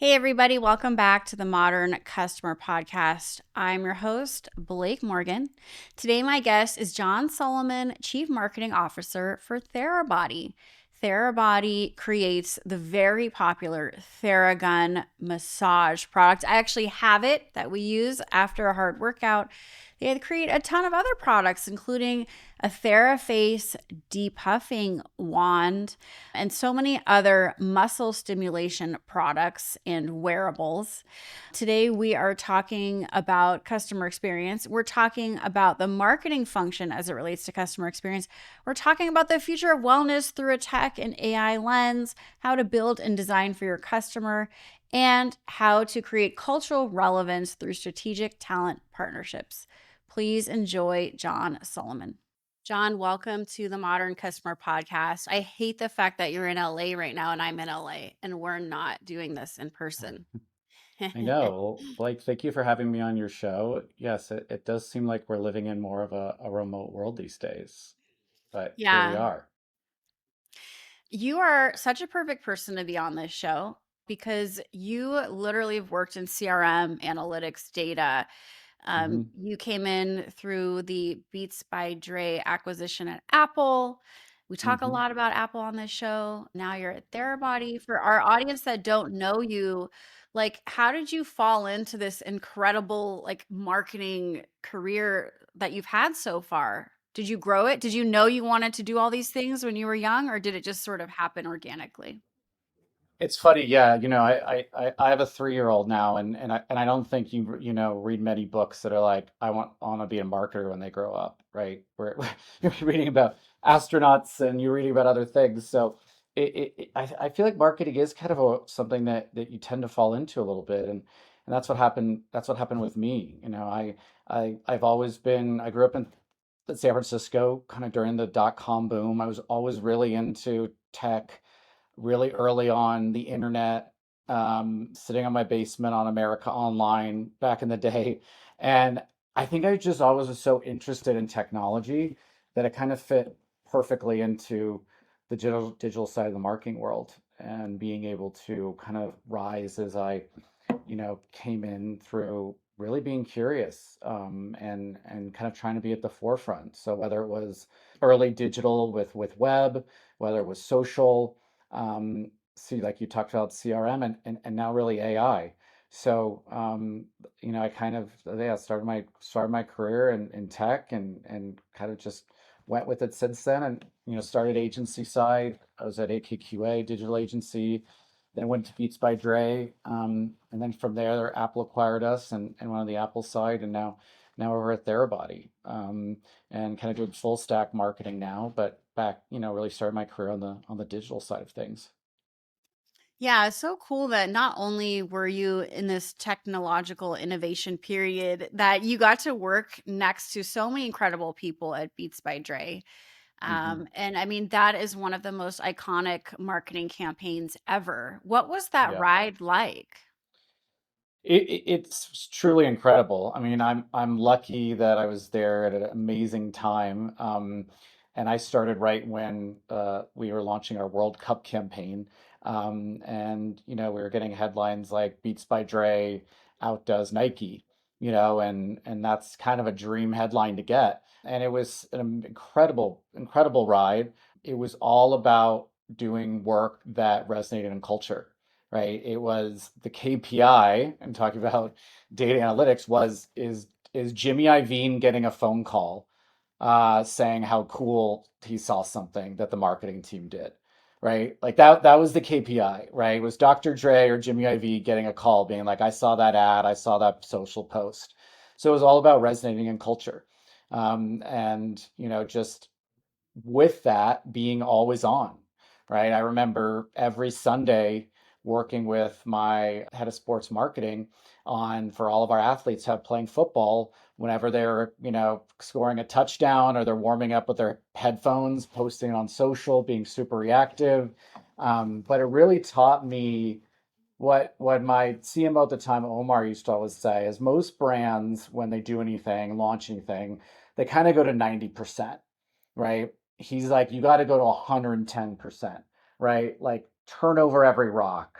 Hey, everybody, welcome back to the Modern Customer Podcast. I'm your host, Blake Morgan. Today, my guest is John Solomon, Chief Marketing Officer for Therabody. Therabody creates the very popular Theragun massage product. I actually have it that we use after a hard workout. They create a ton of other products, including a TheraFace depuffing wand, and so many other muscle stimulation products and wearables. Today, we are talking about customer experience. We're talking about the marketing function as it relates to customer experience. We're talking about the future of wellness through a tech and AI lens, how to build and design for your customer, and how to create cultural relevance through strategic talent partnerships. Please enjoy John Solomon. John, welcome to the Modern Customer Podcast. I hate the fact that you're in LA right now and I'm in LA and we're not doing this in person. I know. Well, Blake, thank you for having me on your show. Yes, it does seem like we're living in more of a remote world these days, but here we Yeah, are. you are such a perfect person to be on this show because you literally have worked in CRM, analytics, data. Hmm. You came in through the Beats by Dre acquisition at Apple. We talk a Hmm. lot about Apple on this show. Now you're at Therabody. For our audience that don't know you, like, how did you fall into this incredible like marketing career that you've had so far? Did you grow it? Did you know you wanted to do all these things when you were young, or did it just sort of happen organically? It's funny, yeah. I have a 3-year-old now, and I don't think you read many books that are like, I want to be a marketer when they grow up, right? Where you're reading about astronauts and you're reading about other things. So I feel like marketing is kind of something that you tend to fall into a little bit, and that's what happened. That's what happened with me. I grew up in San Francisco, kind of during the dot-com boom. I was always really into tech really early on the internet, sitting on my basement on America Online back in the day. And I think I just always was so interested in technology that it kind of fit perfectly into the digital side of the marketing world and being able to kind of rise as I came in through really being curious, and kind of trying to be at the forefront. So whether it was early digital with web, whether it was social, see, like you talked about CRM and now really AI. So, I kind of, yeah, started my career in tech and kind of just went with it since then. And, started agency side. I was at AKQA digital agency, then went to Beats by Dre. And then from there, Apple acquired us and went on the Apple side. And now we're at Therabody, and kind of doing full stack marketing now, but back, really started my career on the digital side of things. Yeah, it's so cool that not only were you in this technological innovation period, that you got to work next to so many incredible people at Beats by Dre. Hmm. And I mean, that is one of the most iconic marketing campaigns ever. What was that Yeah. ride like? It's truly incredible. I mean, I'm lucky that I was there at an amazing time. And I started right when we were launching our World Cup campaign. And we were getting headlines like Beats by Dre outdoes Nike, and that's kind of a dream headline to get. And it was an incredible, incredible ride. It was all about doing work that resonated in culture, right? It was the KPI, and talking about data analytics, is Jimmy Iovine getting a phone call saying how cool he saw something that the marketing team did, right? Like that was the KPI, right? It was Dr. Dre or Jimmy Iovine getting a call being like, I saw that ad, I saw that social post. So it was all about resonating in culture. And just with that being always on, right? I remember every Sunday working with my head of sports marketing on for all of our athletes have playing football whenever they're, scoring a touchdown or they're warming up with their headphones, posting it on social, being super reactive. But it really taught me what my CMO at the time, Omar, used to always say is most brands, when they do anything, launch anything, they kind of go to 90%, right? He's like, you got to go to 110%, right? Like turn over every rock,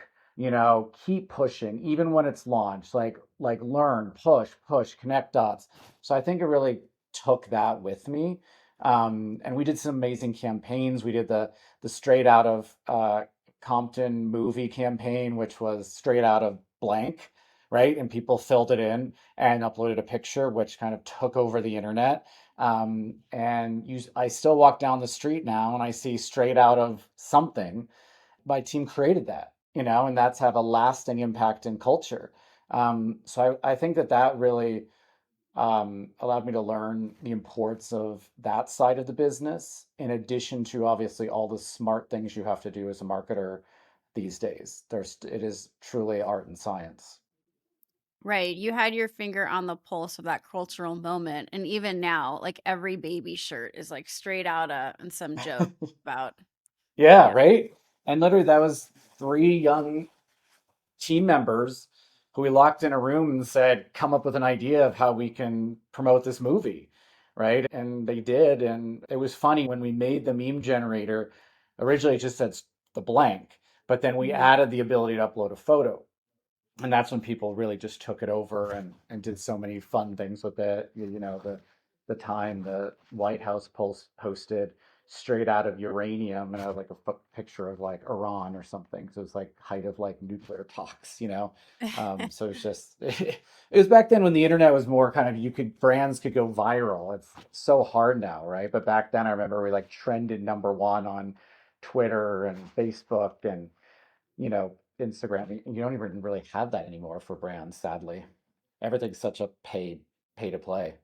keep pushing even when it's launched, like learn, push, connect dots. So I think it really took that with me. And we did some amazing campaigns. We did the straight out of Compton movie campaign, which was straight out of blank, right? And people filled it in and uploaded a picture, which kind of took over the internet. I still walk down the street now and I see straight out of something. My team created that, and that's have a lasting impact in culture. So I think that really allowed me to learn the importance of that side of the business, in addition to obviously all the smart things you have to do as a marketer these days. It is truly art and science. Right. You had your finger on the pulse of that cultural moment. And even now, like every baby shirt is like straight out and some joke about, Yeah, yeah. right. And literally, that was three young team members who we locked in a room and said, come up with an idea of how we can promote this movie, right? And they did. And it was funny when we made the meme generator, originally it just said the blank, but then we Mhm. added the ability to upload a photo. And that's when people really just took it over and did so many fun things with it. The time the White House posted straight out of uranium, and I had like a picture of like Iran or something. So it was like height of like nuclear talks. So it's just it was back then when the internet was more kind of, brands could go viral. It's so hard now, right? But back then I remember we like trended number one on Twitter and Facebook and Instagram. You don't even really have that anymore for brands, sadly. Everything's such a pay to play.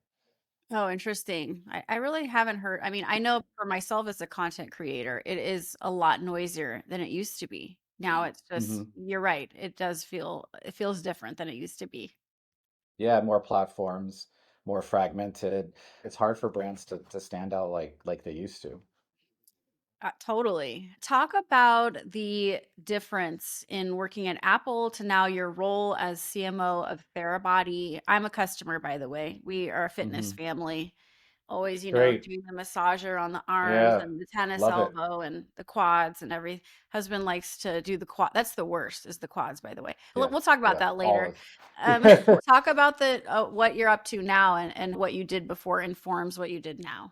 Oh, interesting. I really haven't heard. I mean, I know for myself as a content creator, it is a lot noisier than it used to be. Now it's just, Hmm. you're right. It feels different than it used to be. Yeah, more platforms, more fragmented. It's hard for brands to stand out like they used to. Totally. Talk about the difference in working at Apple to now your role as CMO of Therabody. I'm a customer, by the way. We are a fitness Hmm. family. Always, Great. doing the massager on the arms Yeah, and the tennis love it. elbow and the quads and every husband likes to do the quad. That's the worst, is the quads, by the way. Yeah, We'll talk about yeah, that later. always. Um, talk about what you're up to now and what you did before informs what you do now.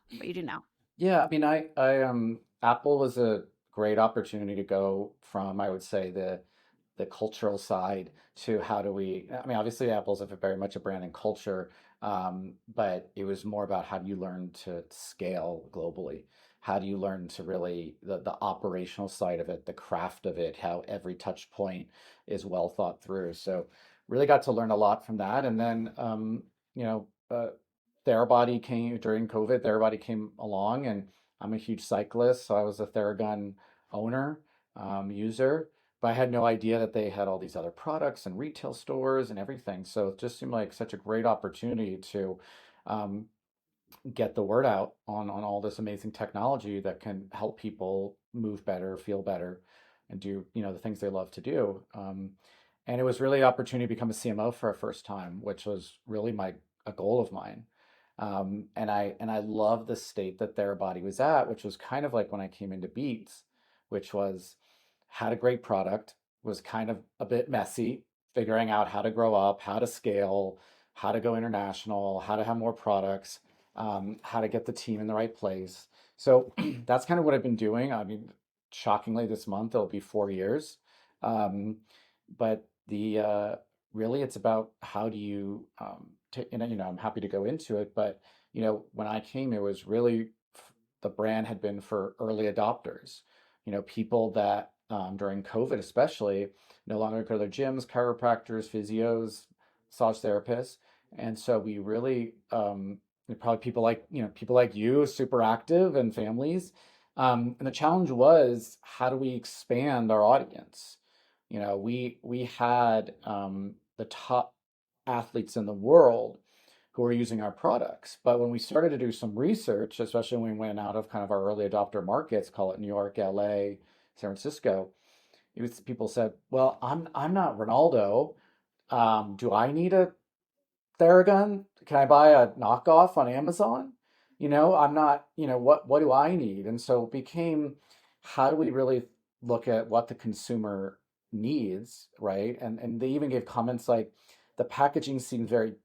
Yeah, I mean, Apple was a great opportunity to go from, I would say, the cultural side to how do we, I mean, obviously Apple's very much a brand and culture, but it was more about how do you learn to scale globally? How do you learn to really, the operational side of it, the craft of it, how every touch point is well thought through. So really got to learn a lot from that. And then, you know, Therabody came during COVID. Therabody came along, and I'm a huge cyclist, so I was a Theragun owner, user, but I had no idea that they had all these other products and retail stores and everything. So it just seemed like such a great opportunity to um, get the word out on all this amazing technology that can help people move better, feel better, and do the things they love to do. And it was really an opportunity to become a CMO for a first time, which was really a goal of mine. And I love the state that their body was at, which was kind of like when I came into Beats, which was had a great product, was kind of a bit messy, figuring out how to grow up, how to scale, how to go international, how to have more products, how to get the team in the right place. So that's kind of what I've been doing. I mean, shockingly, this month it'll be 4 years. Um, but the really, it's about how do you and I'm happy to go into it, but when I came, it was really the brand had been for early adopters. People that during COVID especially no longer go to their gyms, chiropractors, physios, massage therapists, and so we really probably people like you, super active and families. And the challenge was, how do we expand our audience? We had the top athletes in the world who were using our products. But when we started to do some research, especially when we went out of kind of our early adopter markets, call it New York, LA, San Francisco, people said, "Well, I'm not Ronaldo. Do I need a Theragun? Can I buy a knockoff on Amazon? I'm not, what do I need?" And so it became, how do we really look at what the consumer needs, right? And they even gave comments like the packaging seems very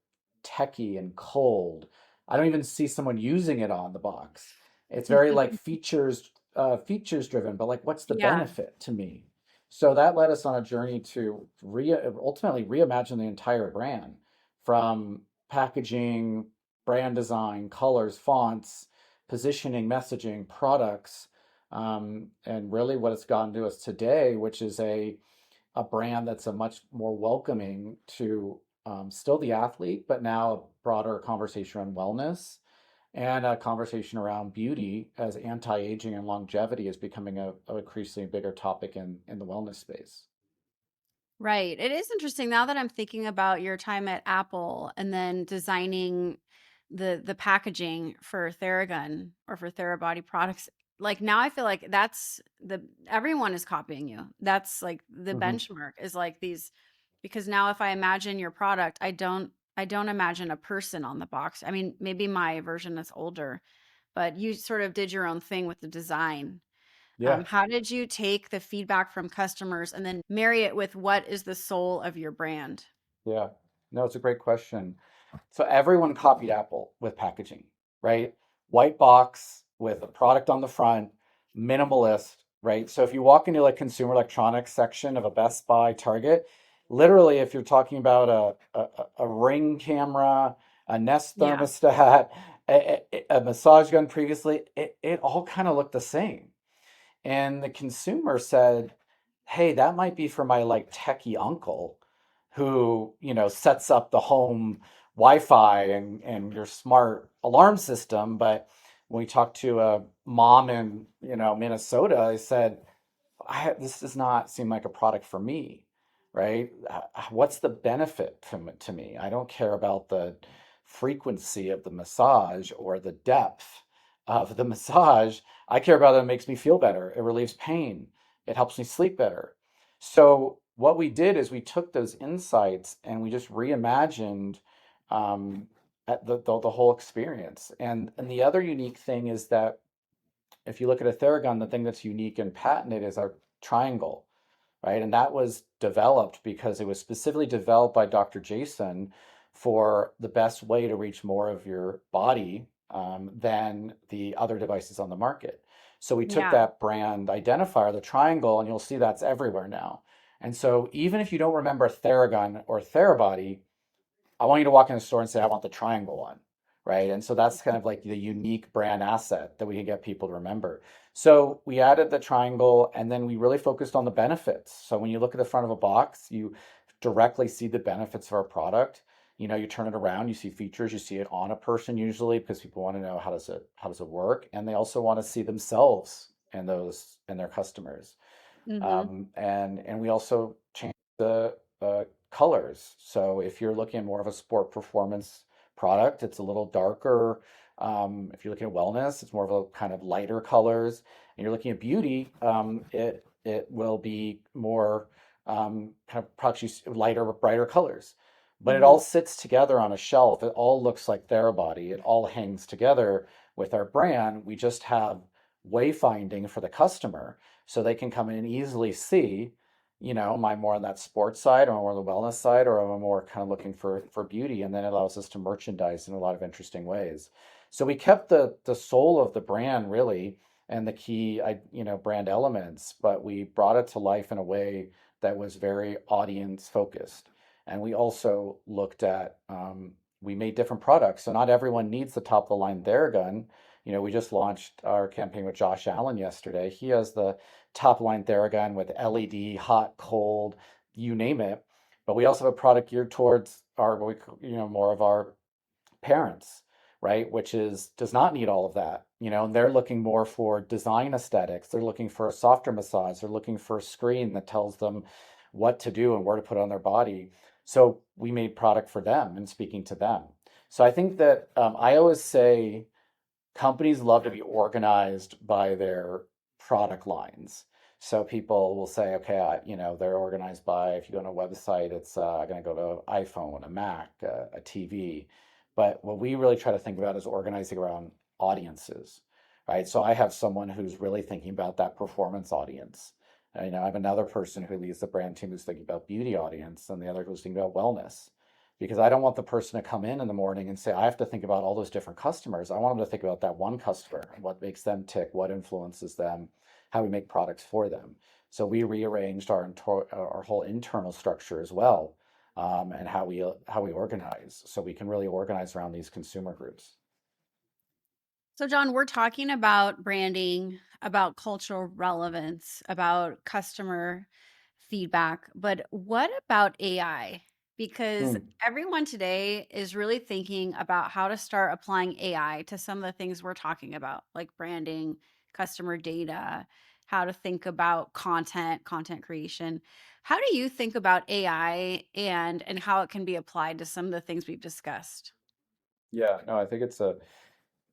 techy and cold. I don't even see someone using it on the box. It's very like features driven, but like what's the Yeah. benefit to me? So that led us on a journey to ultimately reimagine the entire brand from packaging, brand design, colors, fonts, positioning, messaging, products, and really what it's gotten to us today, which is a brand that's a much more welcoming to still the athlete, but now a broader conversation around wellness and a conversation around beauty as anti-aging and longevity is becoming a increasingly bigger topic in the wellness space. Right. It is interesting now that I'm thinking about your time at Apple and then designing the packaging for Theragun or for Therabody products. Like now I feel like that's the everyone is copying you. That's like the Hmm. benchmark is like these because now if I imagine your product, I don't imagine a person on the box. I mean, maybe my version is older, but you sort of did your own thing with the design. Yeah, How did you take the feedback from customers and then marry it with what is the soul of your brand? yeah. No, it's a great question. So everyone copied Apple with packaging, right? White box with a product on the front, minimalist, right? So if you walk into like consumer electronics section of a Best Buy, Target, literally if you're talking about a Ring camera, a Nest Yeah. thermostat, a massage gun previously, it all kind of looked the same. And the consumer said, hey, that might be for my like techie uncle who, sets up the home Wi-Fi and your smart alarm system. But when we talked to a mom in, Minnesota, I said, this does not seem like a product for me, right? What's the benefit to me? I don't care about the frequency of the massage or the depth of the massage. I care about it makes me feel better. It relieves pain. It helps me sleep better. So what we did is we took those insights and we just reimagined um, the whole experience. And the other unique thing is that if you look at a Theragun, the thing that's unique and patented is our triangle, right? And that was developed because it was specifically developed by Dr. Jason for the best way to reach more of your body than the other devices on the market. So we took Yeah. that brand identifier, the triangle, and you'll see that's everywhere now. And so even if you don't remember Theragun or Therabody, I want you to walk in the store and say, I want the triangle one, right? And so that's kind of like the unique brand asset that we can get people to remember. So we added the triangle and then we really focused on the benefits. So when you look at the front of a box, you directly see the benefits of our product. You turn it around, you see features, you see it on a person usually because people want to know how does it work, and they also want to see themselves and those and their customers. Mhm. And we also changed the colors. So if you're looking at more of a sport performance product, it's a little darker. If you're looking at wellness, it's more of a kind of lighter colors. And you're looking at beauty, it will be more kind of perhaps lighter, brighter colors. But it all Mhm. sits together on a shelf. It all looks like Therabody. It all hangs together with our brand. We just have wayfinding for the customer so they can come in and easily see, am I more on that sports side or more on the wellness side, or am I more kind of looking for beauty? And then it allows us to merchandise in a lot of interesting ways. So we kept the soul of the brand really and the key brand elements, but we brought it to life in a way that was very audience focused. And we also looked at we made different products. So not everyone needs the top of the line Theragun. We just launched our campaign with Josh Allen yesterday. He has the top line Theragun with LED, hot, cold, you name it. But we also have a product geared towards more of our parents, right? Which does not need all of that, and they're looking more for design aesthetics. They're looking for a softer massage. They're looking for a screen that tells them what to do and where to put on their body. So we made product for them and speaking to them. So I think that I always say companies love to be organized by their product lines. So people will say, okay, they're organized by, if you go on a website, it's going to go to iPhone, a Mac, a TV. But what we really try to think about is organizing around audiences, right? So I have someone who's really thinking about that performance audience. I have another person who leads the brand team who's thinking about beauty audience, and the other who's thinking about wellness. Because I don't want the person to come in the morning and say, I have to think about all those different customers. I want them to think about that one customer, what makes them tick, what influences them, how we make products for them. So we rearranged our whole internal structure as well, and how we organize, so we can really organize around these consumer groups. So, John, we're talking about branding, about cultural relevance, about customer feedback, but what about AI? Because Hmm. everyone today is really thinking about how to start applying AI to some of the things we're talking about, like branding, customer data, how to think about content creation. How do you think about AI and how it can be applied to some of the things we've discussed? Yeah, no, I think it's a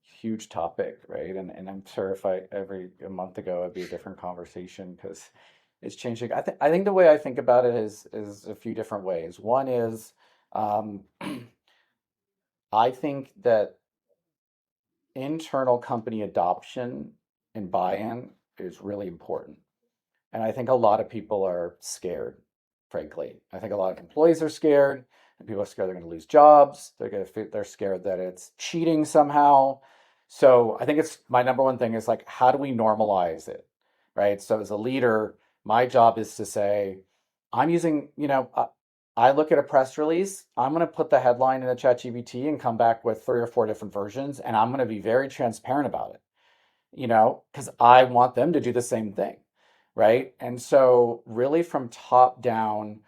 huge topic, right? And I'm sure if I every a month ago it'd be a different conversation because it's changing. I think the way I think about it is a few different ways. One is um, I think that internal company adoption and buy-in is really important. And I think a lot of people are scared, frankly. I think a lot of employees are scared, and people are scared they're going to lose jobs. They're scared that it's cheating somehow. So I think it's my number one thing is like, how do we normalize it, right? So as a leader, my job is to say, I'm using, I look at a press release, I'm going to put the headline in the ChatGPT and come back with three or four different versions, and I'm going to be very transparent about it, because I want them to do the same thing, right? And so, really, from top down,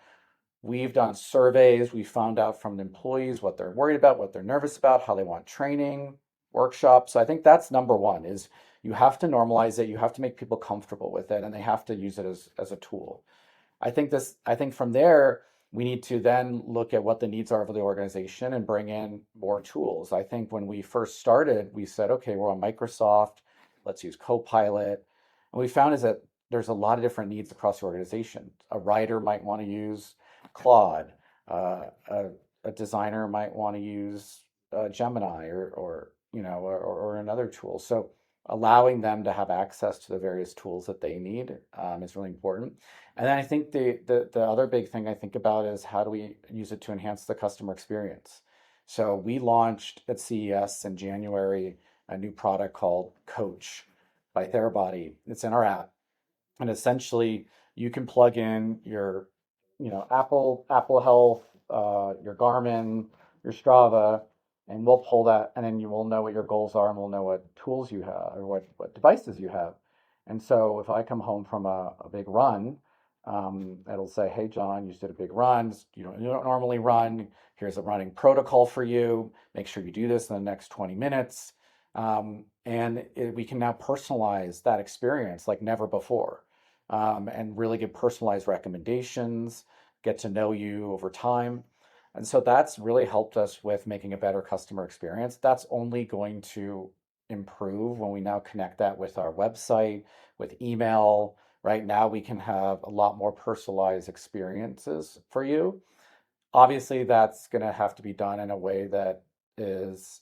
we've done surveys. We found out from the employees what they're worried about, what they're nervous about, how they want training, workshops. So I think that's number one is you have to normalize it. You have to make people comfortable with it, and they have to use it as a tool. I think from there, we need to then look at what the needs are of the organization and bring in more tools. I think when we first started, we said, okay, we're on Microsoft, let's use Copilot. And we found is that there's a lot of different needs across the organization. A writer might want to use Claude, a designer might want to use Gemini or another tool. So allowing them to have access to the various tools that they need is really important. And then I think the other big thing I think about is how do we use it to enhance the customer experience. So we launched at CES in January a new product called Coach by Therabody. It's in our app, and essentially you can plug in your, Apple Health, your Garmin, your Strava, and we'll pull that, and then you will know what your goals are, and we'll know what tools you have or what devices you have. And so if I come home from a big run, it'll say, "Hey, John, you just did a big run. You don't normally run. Here's a running protocol for you. Make sure you do this in the next 20 minutes." We can now personalize that experience like never before, and really give personalized recommendations, get to know you over time. And so that's really helped us with making a better customer experience. That's only going to improve when we now connect that with our website, with email. Right now, we can have a lot more personalized experiences for you. Obviously, that's going to have to be done in a way that is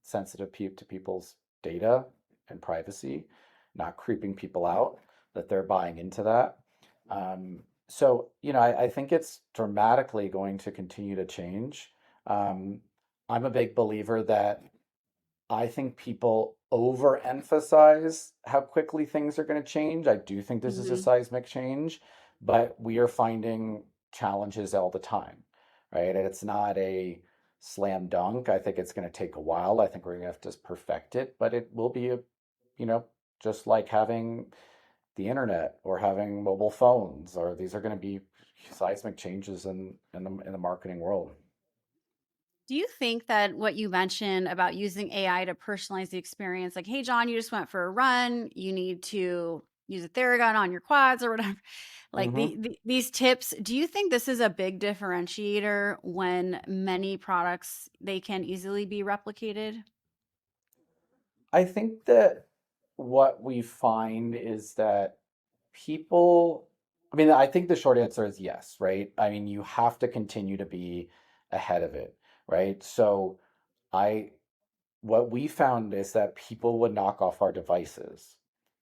sensitive to people's data and privacy, not creeping people out, that they're buying into that. So, I think it's dramatically going to continue to change. Um, I'm a big believer that I think people overemphasize how quickly things are going to change. I do think this is a Mhm. seismic change, but we are finding challenges all the time, right? And it's not a slam dunk. I think it's going to take a while. I think we're going to have to perfect it, but it will be you know, just like having the internet or having mobile phones, or these are going to be seismic changes in the marketing world. Do you think that what you mentioned about using AI to personalize the experience, like, hey, John, you just went for a run, you need to use a Theragun on your quads or whatever, like Hmm. these tips, do you think this is a big differentiator when many products they can easily be replicated? I think that what we find is that people, I mean, I think the short answer is yes, right? I mean, you have to continue to be ahead of it, right? So I, what we found is that people would knock off our devices,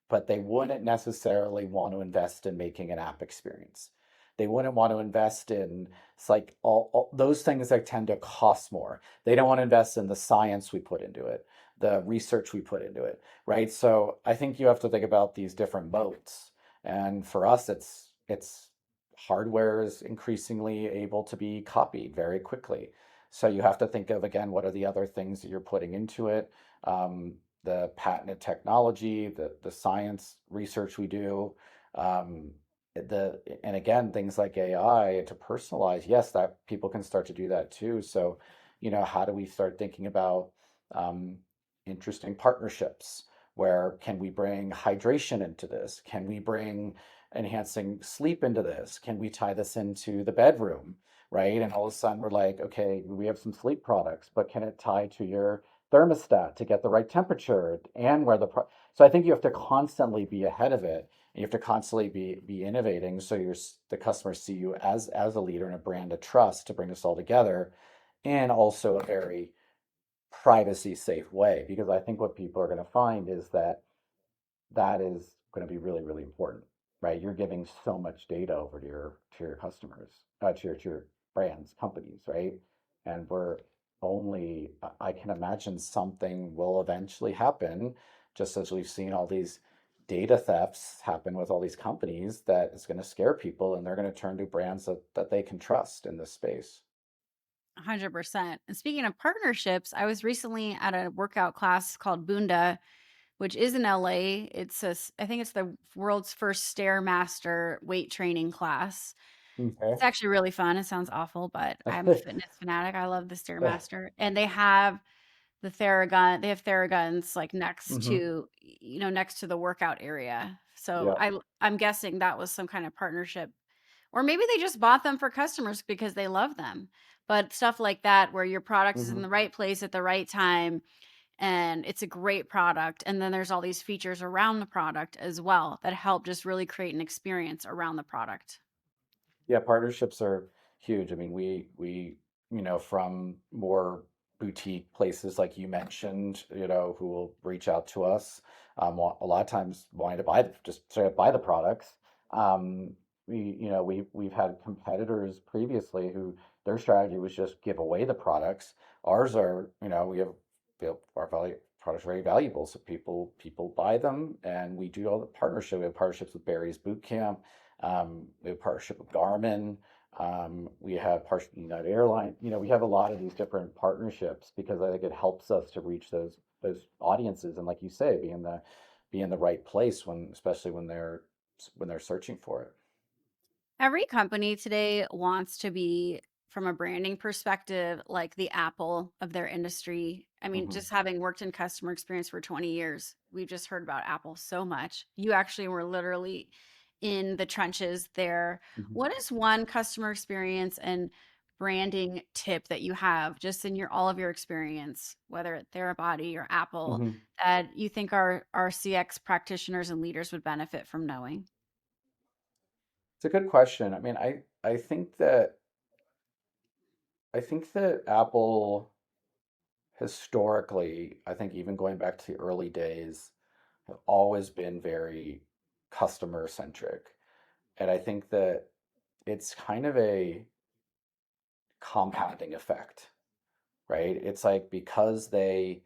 but they wouldn't necessarily want to invest in making an app experience. They wouldn't want to invest in, it's like all those things that tend to cost more. They don't want to invest in the science we put into it, the research we put into it, right? So I think you have to think about these different modes. And for us, it's hardware is increasingly able to be copied very quickly. So you have to think of, again, what are the other things that you're putting into it? The patented technology, the science research we do, um, and again, things like AI to personalize. Yes, that people can start to do that too. So, how do we start thinking about um, interesting partnerships? Where can we bring hydration into this? Can we bring enhancing sleep into this? Can we tie this into the bedroom? Right? And all of a sudden we're like, okay, we have some sleep products, but can it tie to your thermostat to get the right temperature and where so I think you have to constantly be ahead of it. And you have to constantly be innovating so the customers see you as a leader and a brand of trust to bring this all together, and also a very privacy safe way. Because I think what people are going to find is that that is going to be really, really important, right? You're giving so much data over to your customers, to your brands, companies, right? And we're only, I can imagine something will eventually happen, just as we've seen all these data thefts happen with all these companies, that is going to scare people and they're going to turn to brands that they can trust in this space. 100%. And speaking of partnerships, I was recently at a workout class called Bunda, which is in LA. I think it's the world's first Stairmaster weight training class. Okay. It's actually really fun. It sounds awful, but I'm a fitness fanatic. I love the Stairmaster. And they have they have Theraguns like Hmm. next to the workout area. So Yeah. I'm guessing that was some kind of partnership. Or maybe they just bought them for customers because they love them. But stuff like that where your product is in Hmm. the right place at the right time and it's a great product, and then there's all these features around the product as well that help just really create an experience around the product. Yeah, partnerships are huge. I mean, from more boutique places like you mentioned, who will reach out to us, a lot of times wanting to just straight up buy the products. We've had competitors previously who their strategy was just give away the products. Ours are, feel our value products are very valuable, so people buy them, and we do all the partnership. We have partnerships with Barry's Boot Camp. We have partnership with Garmin. We have partnership with United Airlines. We have a lot of these different partnerships because I think it helps us to reach those audiences, and like you say, be in the right place especially when they're searching for it. Every company today wants to be, from a branding perspective, like the Apple of their industry. I mean, Hmm. just having worked in customer experience for 20 years, we've just heard about Apple so much. You actually were literally in the trenches there. Hmm. What is one customer experience and branding tip that you have just in your all of your experience, whether at Therabody or Apple, Hmm. that you think our CX practitioners and leaders would benefit from knowing? It's a good question. I mean, I think that Apple historically, I think even going back to the early days, have always been very customer centric. And I think that it's kind of a compounding effect, right? It's like because they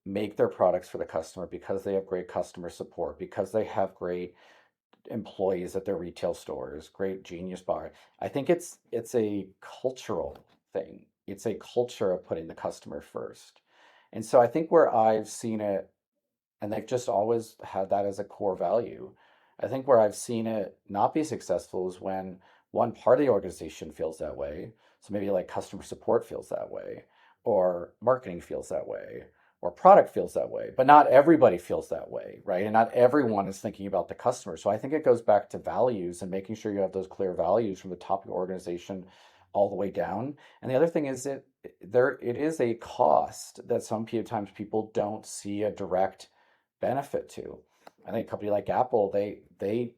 make their products for the customer, because they have great customer support, because they have great employees at their retail stores, great Genius Bar. I think it's a cultural thing. It's a culture of putting the customer first. And so I think where I've seen it, and they've just always had that as a core value. I think where I've seen it not be successful is when one part of the organization feels that way. So maybe like customer support feels that way, or marketing feels that way, or product feels that way. But not everybody feels that way, right? And not everyone is thinking about the customer. So I think it goes back to values and making sure you have those clear values from the top of your organization all the way down. And the other thing is it is a cost that sometimes people don't see a direct benefit to. I think a company like Apple, they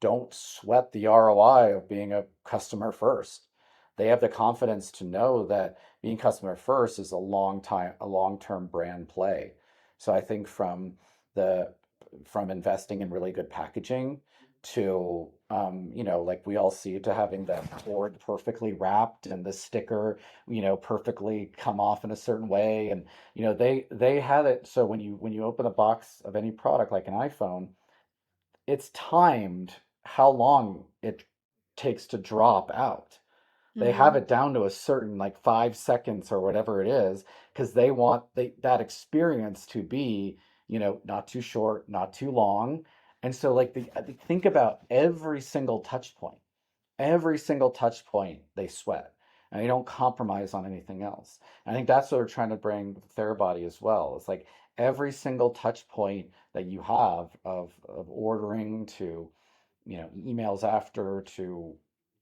don't sweat the ROI of being a customer first. They have the confidence to know that being customer first is a long-term brand play. So I think from the from investing in really good packaging to, like we all see, to having that board perfectly wrapped and the sticker, perfectly come off in a certain way. And, they had it so when you open a box of any product like an iPhone, it's timed how long it takes to drop out. They have Mm-hmm. it down to a certain, like, 5 seconds or whatever it is, because they want that experience to be, not too short, not too long. And so, like, think about every single touch point they sweat, and they don't compromise on anything else. And I think that's what we're trying to bring with Therabody as well. It's like every single touch point that you have of ordering to, emails after, to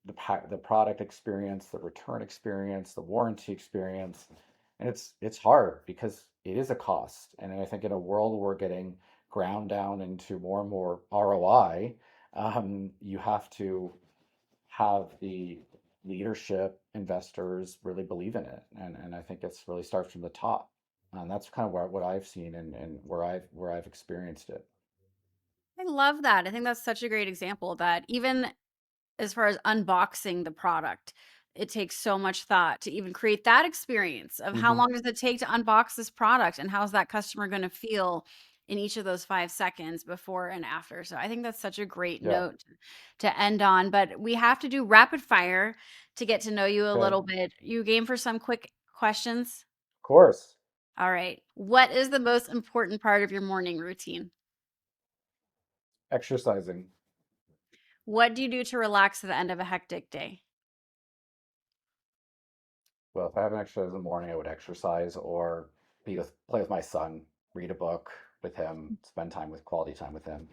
the product experience, the return experience, the warranty experience. And it's hard because it is a cost. And I think in a world where we're getting ground down into more and more ROI, you have to have the leadership, investors really believe in it. And I think it's really starts from the top. And that's kind of what I've seen, and where I've experienced it. I love that. I think that's such a great example that even as far as unboxing the product, it takes so much thought to even create that experience of how Hmm. long does it take to unbox this product and how's that customer going to feel in each of those 5 seconds before and after. So I think that's such a great Yeah. note to end on. But we have to do rapid fire to get to know you a Okay. little bit. You game for some quick questions? Of course. All right. What is the most important part of your morning routine? Exercising. What do you do to relax at the end of a hectic day? Well, if I haven't exercised in the morning, I would exercise or play with my son, read a book with him, spend quality time with him.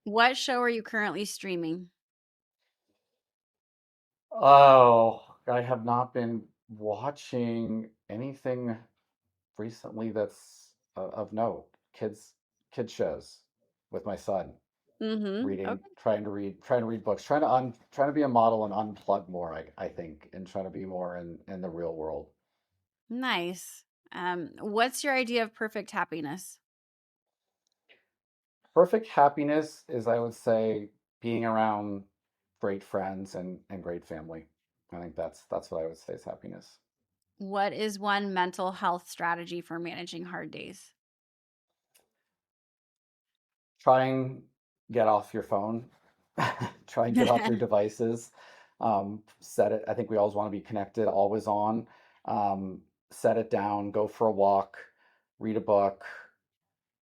What show are you currently streaming? Oh, I have not been watching anything recently that's of note. Kids shows with my son, Mhm. reading, Okay. trying to read books, trying to be a model and unplug more, I think, and trying to be more in the real world. Nice. What's your idea of perfect happiness? Perfect happiness is, I would say, being around great friends and great family. I think that's what I would say is happiness. What is one mental health strategy for managing hard days? Try and get off your phone. Try and get off your devices. Set it. I think we always want to be connected, always on. Set it down. Go for a walk. Read a book.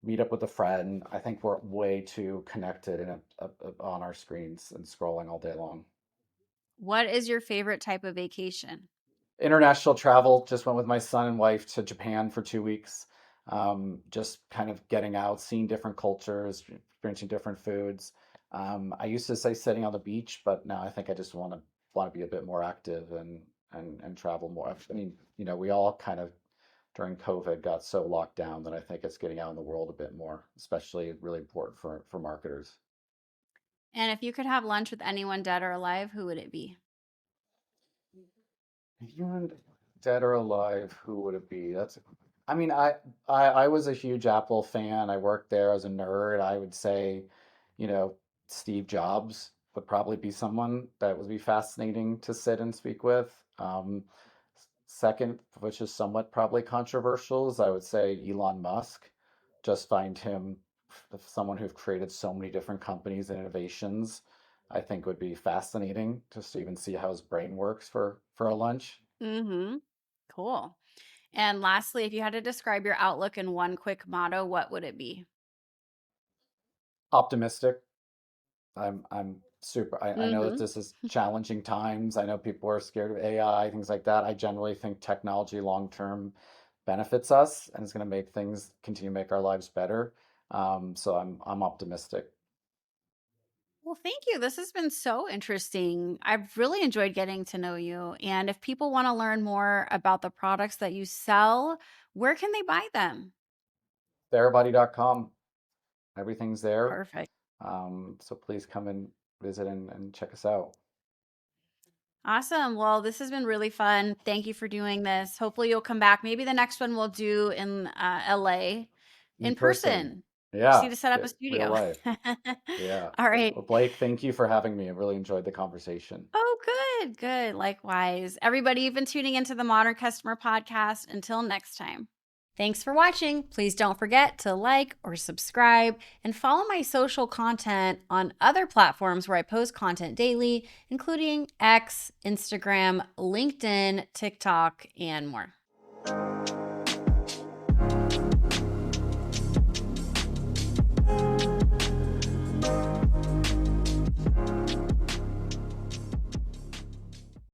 Meet up with a friend. I think we're way too connected on our screens and scrolling all day long. What is your favorite type of vacation? International travel. Just went with my son and wife to Japan for 2 weeks. Just kind of getting out, seeing different cultures, experiencing different foods. I used to say sitting on the beach, but now I think I just want to be a bit more active and travel more. I mean, we all kind of during COVID got so locked down that I think it's getting out in the world a bit more, especially really important for marketers. And if you could have lunch with anyone dead or alive, who would it be? Human, dead or alive, who would it be? I mean, I was a huge Apple fan. I worked there as a nerd. I would say, you know, Steve Jobs would probably be someone that would be fascinating to sit and speak with. Second, which is somewhat probably controversial, is I would say Elon Musk. Just find him someone who've created so many different companies and innovations. I think would be fascinating just to even see how his brain works for a lunch. Mhm. Cool. And lastly, if you had to describe your outlook in one quick motto, what would it be? Optimistic. I'm super. I know that Mhm. this is challenging times. I know people are scared of AI, things like that. I generally think technology long term benefits us and is going to make things continue to make our lives better. So I'm optimistic. Well, thank you. This has been so interesting. I've really enjoyed getting to know you. And if people want to learn more about the products that you sell, where can they buy them? Therabody.com. Everything's there. Perfect. So please come and visit and check us out. Awesome. Well, this has been really fun. Thank you for doing this. Hopefully, you'll come back. Maybe the next one we'll do in LA In in person. person. Just Yeah, need to set up a real studio. life. Yeah. All right. Well, Blake, thank you for having me. I really enjoyed the conversation. Oh, good, good. Likewise. Everybody, you've been tuning into the Modern Customer Podcast. Until next time. Thanks for watching. Please don't forget to like or subscribe and follow my social content on other platforms where I post content daily, including X, Instagram, LinkedIn, TikTok, and more.